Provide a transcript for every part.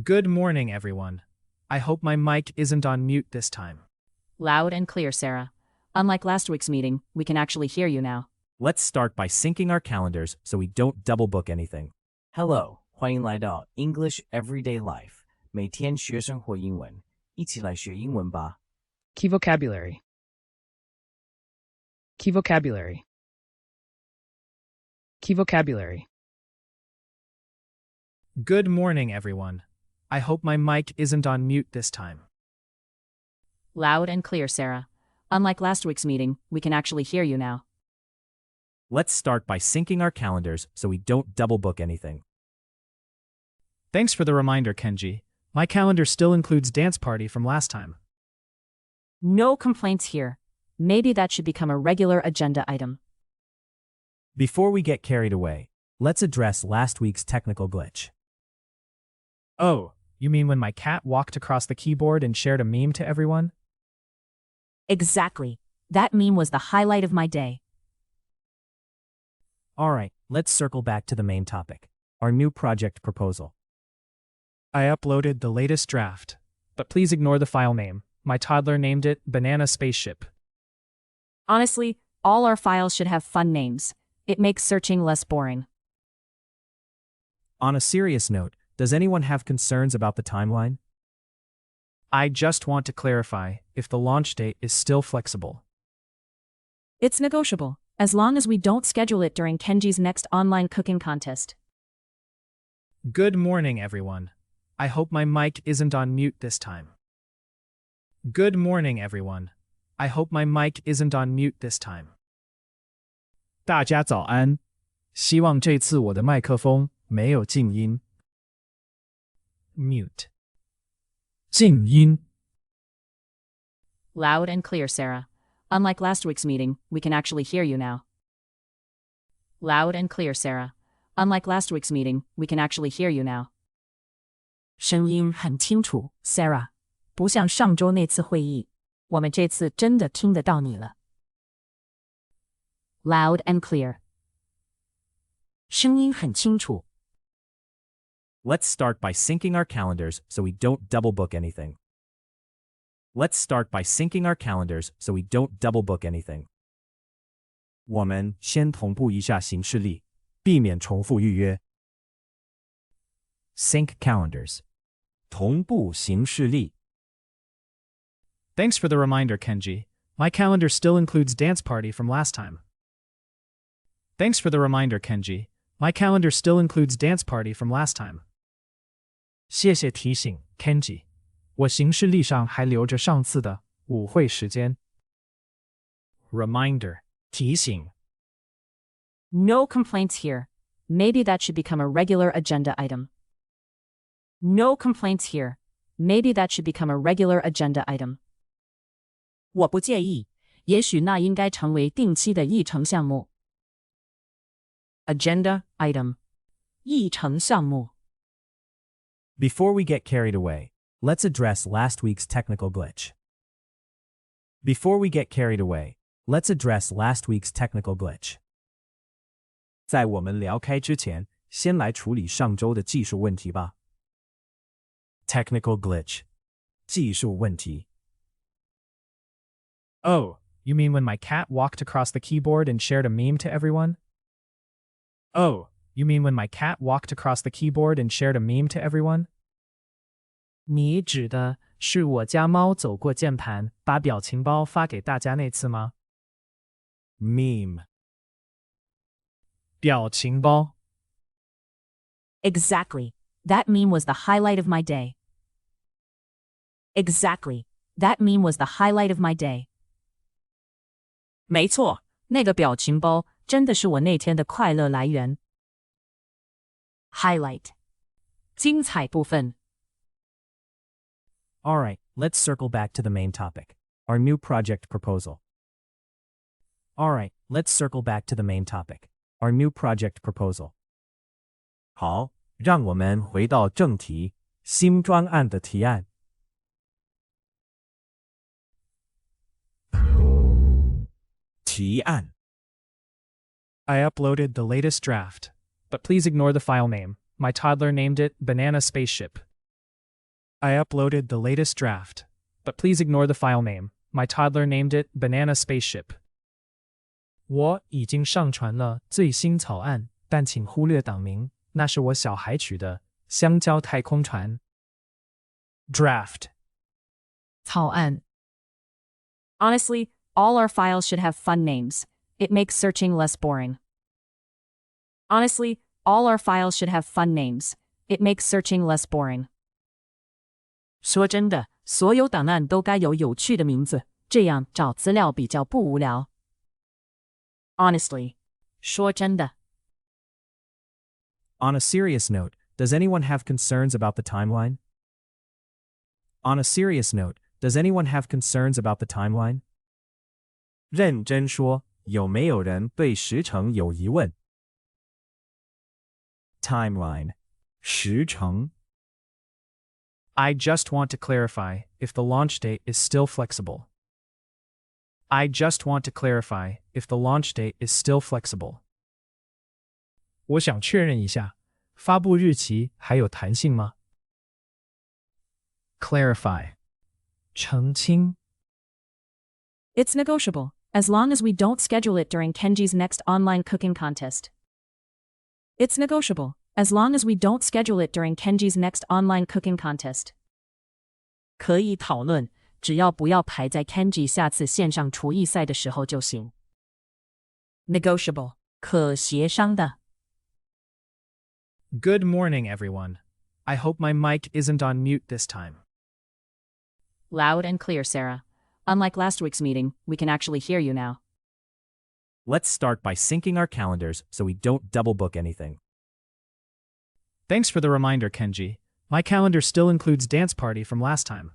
Good morning, everyone. I hope my mic isn't on mute this time. Loud and clear, Sarah. Unlike last week's meeting, we can actually hear you now. Let's start by syncing our calendars so we don't double book anything. Hello，欢迎来到 English Everyday Life，每天学生活英文，一起来学英文吧。Key vocabulary. Key vocabulary. Key vocabulary. Good morning, everyone. I hope my mic isn't on mute this time. Loud and clear, Sarah. Unlike last week's meeting, we can actually hear you now. Let's start by syncing our calendars so we don't double book anything. Thanks for the reminder, Kenji. My calendar still includes dance party from last time. No complaints here. Maybe that should become a regular agenda item. Before we get carried away, let's address last week's technical glitch. Oh, you mean when my cat walked across the keyboard and shared a meme to everyone? Exactly. That meme was the highlight of my day. Alright, let's circle back to the main topic, our new project proposal. I uploaded the latest draft, but please ignore the file name. My toddler named it Banana Spaceship. Honestly, all our files should have fun names. It makes searching less boring. On a serious note, does anyone have concerns about the timeline? I just want to clarify if the launch date is still flexible. It's negotiable, as long as we don't schedule it during Kenji's next online cooking contest. Good morning, everyone. I hope my mic isn't on mute this time. Good morning, everyone. I hope my mic isn't on mute this time. 大家早安。希望这次我的麦克风没有静音。Mute. 静音。Loud and clear, Sarah. Unlike last week's meeting, we can actually hear you now. Loud and clear, Sarah. Unlike last week's meeting, we can actually hear you now. 声音很清楚 ，Sarah。不像上周那次会议，我们这次真的听得到你了。Loud and clear. 声音很清楚。Let's start by syncing our calendars so we don't double book anything. Let's start by syncing our calendars so we don't double book anything. 我们先同步一下行事历，避免重复预约。Sync calendars. 同步行事历。Thanks for the reminder, Kenji. My calendar still includes dance party from last time. Thanks for the reminder, Kenji. My calendar still includes dance party from last time. 谢谢提醒 ，Kenji。我行事历上还留着上次的舞会时间。Reminder. 提醒。No complaints here. Maybe that should become a regular agenda item. No complaints here. Maybe that should become a regular agenda item. 我不介意，也许那应该成为定期的议程项目。Agenda item. 议程项目。Before we get carried away, let's address last week's technical glitch. Before we get carried away, let's address last week's technical glitch. 在我们聊开之前，先来处理上周的技术问题吧。Technical glitch. 技术问题。Oh, you mean when my cat walked across the keyboard and shared a meme to everyone? Oh, you mean when my cat walked across the keyboard and shared a meme to everyone? 你指的是我家猫走过键盘，把表情包发给大家那次吗？ Meme. 表情包。Exactly. That meme was the highlight of my day. Exactly. That meme was the highlight of my day. 没错，那个表情包真的是我那天的快乐来源。Highlight. 精彩部分。Alright, let's circle back to the main topic, our new project proposal. Alright, let's circle back to the main topic, our new project proposal. 好，让我们回到正题，新专案的提案。提案。I uploaded the latest draft, but please ignore the file name. My toddler named it Banana Spaceship. I uploaded the latest draft, but please ignore the file name. My toddler named it Banana Spaceship. 我已经上传了最新草案，但请忽略档名，那是我小孩取的香蕉太空船。Draft. 草案 Honestly, all our files should have fun names. It makes searching less boring. Honestly, all our files should have fun names. It makes searching less boring. 说真的，所有档案都该有有趣的名字，这样找资料比较不无聊。Honestly, 说真的。On a serious note, does anyone have concerns about the timeline? On a serious note, does anyone have concerns about the timeline? 认真说，有没有人对时程有疑问？ Timeline. 时程 I just want to clarify if the launch date is still flexible. I just want to clarify if the launch date is still flexible. 我想确认一下，发布日期还有弹性吗？ Clarify. 澄清。 It's negotiable, as long as we don't schedule it during Kenji's next online cooking contest. It's negotiable, as long as we don't schedule it during Kenji's next online cooking contest. 可以讨论，只要不要排在 Kenji 下次线上厨艺赛的时候就行。Negotiable, 可协商的。Good morning, everyone. I hope my mic isn't on mute this time. Loud and clear, Sarah. Unlike last week's meeting, we can actually hear you now. Let's start by syncing our calendars so we don't double book anything. Thanks for the reminder, Kenji. My calendar still includes dance party from last time.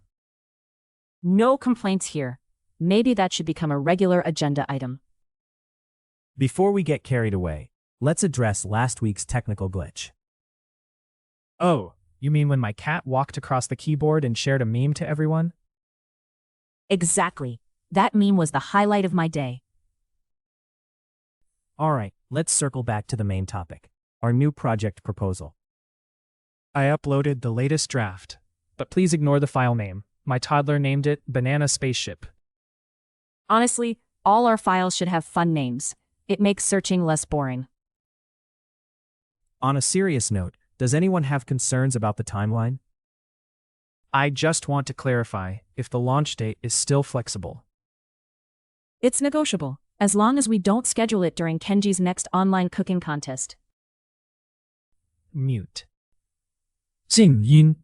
No complaints here. Maybe that should become a regular agenda item. Before we get carried away, let's address last week's technical glitch. Oh, you mean when my cat walked across the keyboard and shared a meme to everyone? Exactly. That meme was the highlight of my day. Alright, let's circle back to the main topic, our new project proposal. I uploaded the latest draft, but please ignore the file name. My toddler named it Banana Spaceship. Honestly, all our files should have fun names. It makes searching less boring. On a serious note, does anyone have concerns about the timeline? I just want to clarify if the launch date is still flexible. It's negotiable, as long as we don't schedule it during Kenji's next online cooking contest. Mute. 静音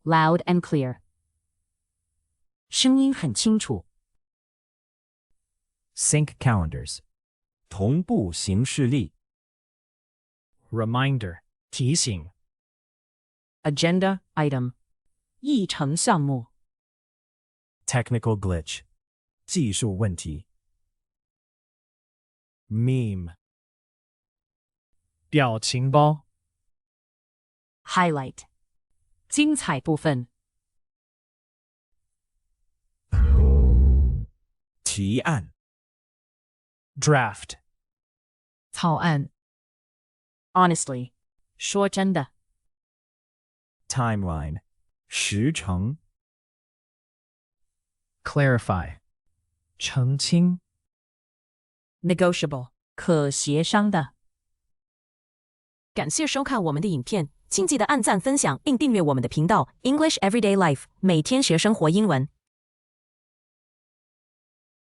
Loud and clear. 声音很清楚。Sync calendars. 同步行事历 Reminder. 提醒 Agenda item. 议程项目。Technical glitch. 技术问题 Meme. 表情包 Highlight. 精彩部分。提案 Draft. 草案。Honestly. 说真的。Timeline. 时程 Clarify. 澄清 Negotiable. 可协商的。感谢收看我们的影片，请记得按赞、分享并订阅我们的频道 English Everyday Life， 每天学生活英文。